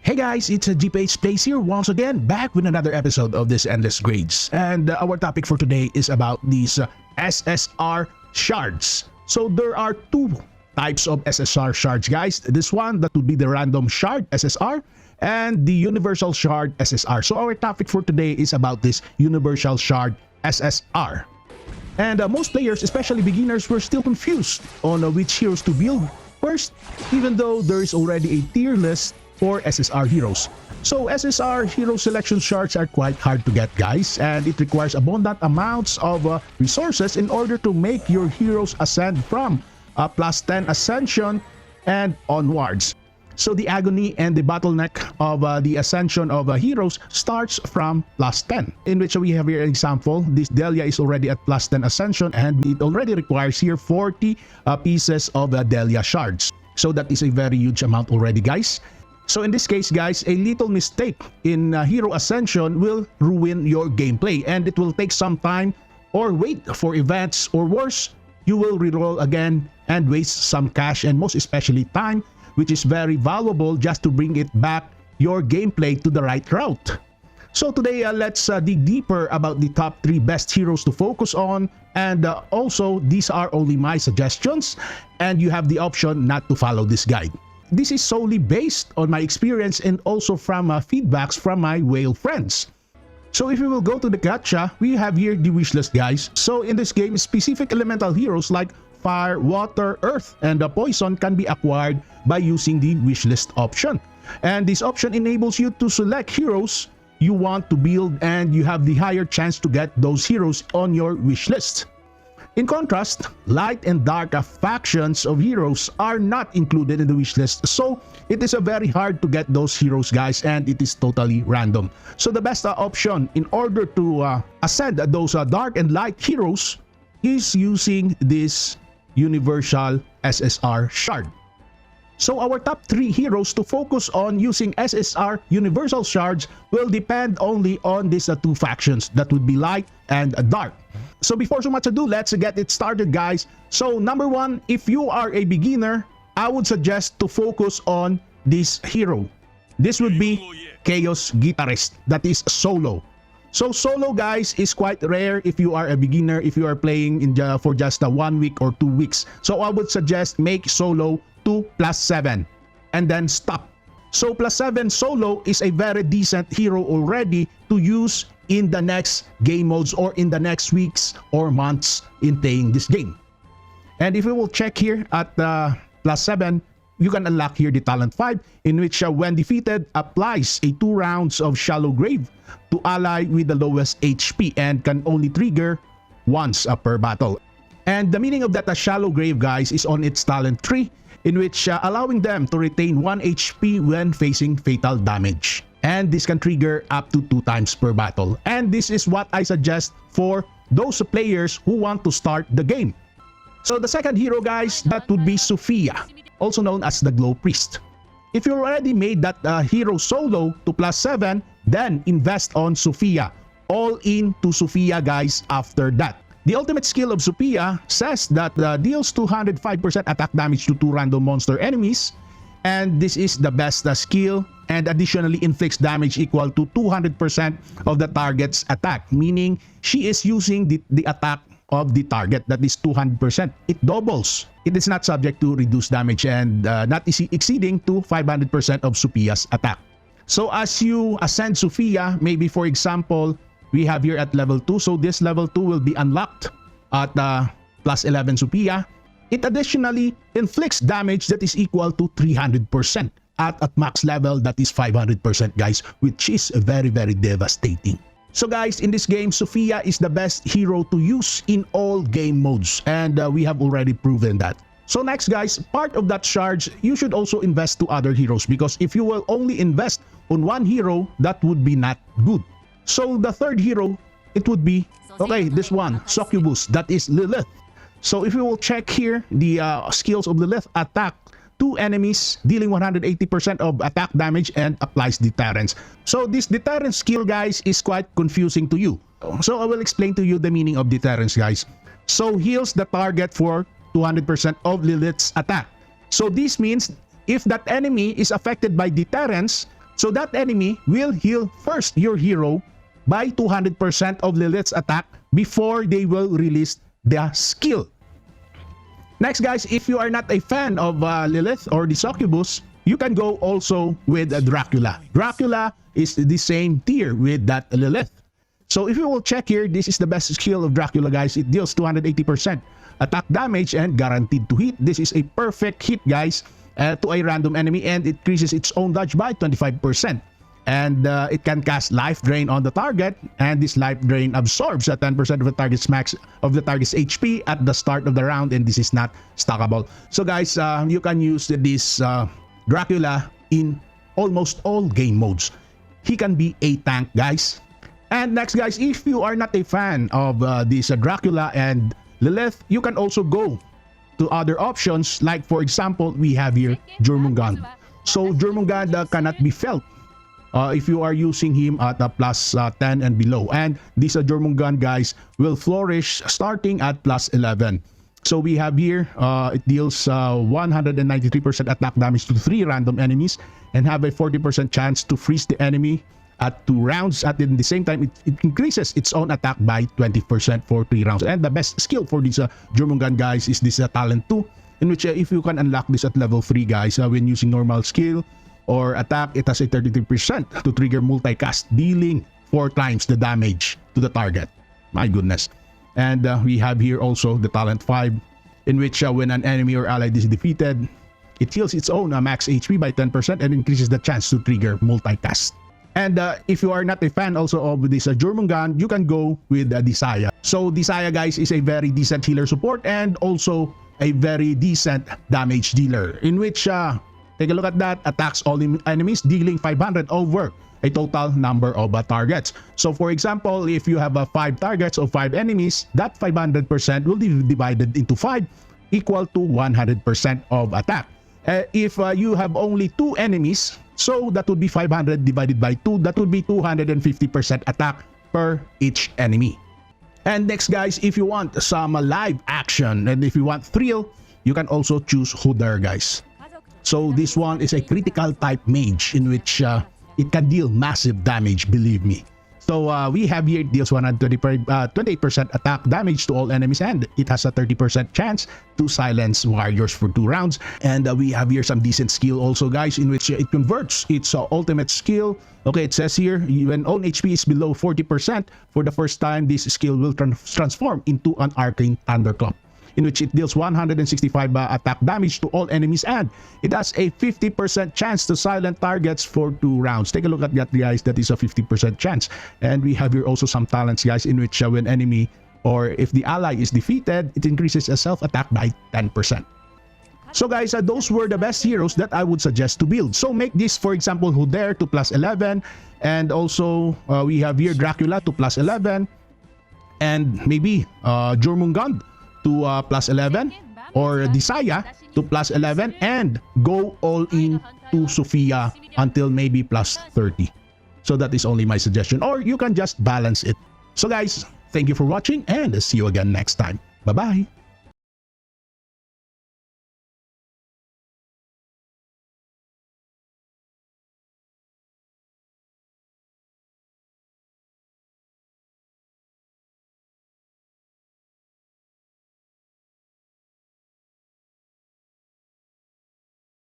Hey guys, it's DeepWave Face here once again, back with another episode of this Endless Grades. And our topic for today is about these SSR shards. So there are two types of SSR shards, guys. This one, that would be the random shard SSR and the universal shard SSR. So our topic for today is about this universal shard SSR. And most players, especially beginners, were still confused on which heroes to build first, even though there is already a tier list for SSR heroes. So SSR hero selection shards are quite hard to get, guys, and it requires abundant amounts of resources in order to make your heroes ascend from +10 ascension and onwards. So the agony and the bottleneck of the ascension of heroes starts from +10, in which we have here an example. This Delia is already at +10 ascension and it already requires here 40 pieces of Delia shards. So that is a very huge amount already, guys. So in this case, guys, a little mistake in hero ascension will ruin your gameplay, and it will take some time or wait for events, or worse, you will reroll again and waste some cash and most especially time, which is very valuable just to bring it back your gameplay to the right route. So today, let's dig deeper about the top 3 best heroes to focus on, and also these are only my suggestions and you have the option not to follow this guide. This is solely based on my experience and also from feedbacks from my whale friends. So if we will go to the gacha, we have here the wishlist, guys. So in this game, specific elemental heroes like fire, water, earth, and poison can be acquired by using the wishlist option. And this option enables you to select heroes you want to build, and you have the higher chance to get those heroes on your wishlist. In contrast, light and dark factions of heroes are not included in the wishlist, so it is very hard to get those heroes, guys, and it is totally random. So the best option in order to ascend those dark and light heroes is using this universal SSR shard. So our top 3 heroes to focus on using SSR universal shards will depend only on these 2 factions, that would be light and dark. So before so much ado, let's get it started, guys. So number 1, if you are a beginner, I would suggest to focus on this hero. This would be Chaos Guitarist, that is solo. So solo, guys, is quite rare if you are a beginner, if you are playing for just 1 week or 2 weeks. So I would suggest make solo to +7 and then stop. So +7 solo is a very decent hero already to use in the next game modes or in the next weeks or months in playing this game. And if we will check here at +7, you can unlock here the talent 5, in which when defeated applies a 2 rounds of shallow grave to ally with the lowest HP and can only trigger once per battle. And the meaning of that shallow grave, guys, is on its talent 3, in which allowing them to retain 1 HP when facing fatal damage. And this can trigger up to 2 times per battle. And this is what I suggest for those players who want to start the game. So the second hero, guys, that would be Sophia, also known as the Glow Priest. If you already made that hero solo to +7, then invest on Sophia. All in to Sophia, guys, after that. The ultimate skill of Sophia says that deals 205% attack damage to 2 random monster enemies. And this is the best skill, and additionally inflicts damage equal to 200% of the target's attack, meaning she is using the attack of the target, that is 200%. It doubles. It is not subject to reduced damage and not exceeding to 500% of Sophia's attack. So as you ascend Sophia, maybe for example, we have here at level 2, so this level 2 will be unlocked at +11 Sophia. It additionally inflicts damage that is equal to 300%. At max level, that is 500%, guys, which is very, very devastating. So guys, in this game, Sophia is the best hero to use in all game modes, and we have already proven that. So next, guys, part of that charge, you should also invest to other heroes, because if you will only invest on one hero, that would be not good. So the third hero, it would be, okay, this one, Succubus, that is Lilith. So if we will check here, the skills of Lilith: attack 2 enemies, dealing 180% of attack damage, and applies deterrence. So this deterrence skill, guys, is quite confusing to you. So I will explain to you the meaning of deterrence, guys. So heals the target for 200% of Lilith's attack. So this means if that enemy is affected by deterrence, So that enemy will heal first your hero by 200% of Lilith's attack before they will release the skill. Next guys, if you are not a fan of Lilith or the succubus, you can go also with Dracula. Dracula is the same tier with that Lilith. So if you will check here, this is the best skill of Dracula guys. It deals 280% attack damage and guaranteed to hit. This is a perfect hit guys to a random enemy, and it increases its own dodge by 25%. And it can cast life drain on the target, and this life drain absorbs 10% of the target's max of the target's HP at the start of the round, and this is not stackable. So guys, you can use this Dracula in almost all game modes. He can be a tank guys. And next guys, if you are not a fan of this Dracula and Lilith, you can also go to other options, like for example we have here Jormungand. So Jormungand cannot be felt if you are using him at plus 10 and below, and this Jormungand guys will flourish starting at plus 11. So we have here it deals 193% attack damage to 3 random enemies and have a 40% chance to freeze the enemy at 2 rounds. At the same time, it increases its own attack by 20% for 3 rounds. And the best skill for this Jormungand guys is this talent 2, in which if you can unlock this at level 3 guys, when using normal skill or attack, it has a 33% to trigger multicast, dealing 4 times the damage to the target. My goodness. And we have here also the talent 5, in which when an enemy or ally is defeated, it heals its own max HP by 10% and increases the chance to trigger multicast. And if you are not a fan also of this Jormungand, you can go with the Saya. So the Saya guys is a very decent healer support and also a very decent damage dealer, in which take a look at that, attacks all enemies, dealing 500 over a total number of targets. So for example, if you have 5 targets of 5 enemies, that 500% will be divided into 5, equal to 100% of attack. If you have only 2 enemies, so that would be 500 divided by 2, that would be 250% attack per each enemy. And next guys, if you want some live action and if you want thrill, you can also choose Huder guys. So this one is a critical type mage, in which it can deal massive damage, believe me. So we have here, it deals 28% attack damage to all enemies, and it has a 30% chance to silence warriors for 2 rounds. And we have here some decent skill also guys, in which it converts its ultimate skill. Okay, it says here, when own HP is below 40%, for the first time this skill will transform into an arcane thunderclap, in which it deals 165 attack damage to all enemies, and it has a 50% chance to silent targets for 2 rounds. Take a look at that guys, that is a 50% chance. And we have here also some talents guys, in which when enemy or if the ally is defeated, it increases a self-attack by 10%. So guys, those were the best heroes that I would suggest to build. So make this, for example, Huder to plus 11, and also we have here Dracula to plus 11, and maybe Jormungand to plus 11, or the Saya to plus 11, and go all in to Sophia until maybe plus 30. So that is only my suggestion, or you can just balance it. So guys, thank you for watching, and see you again next time. Bye bye.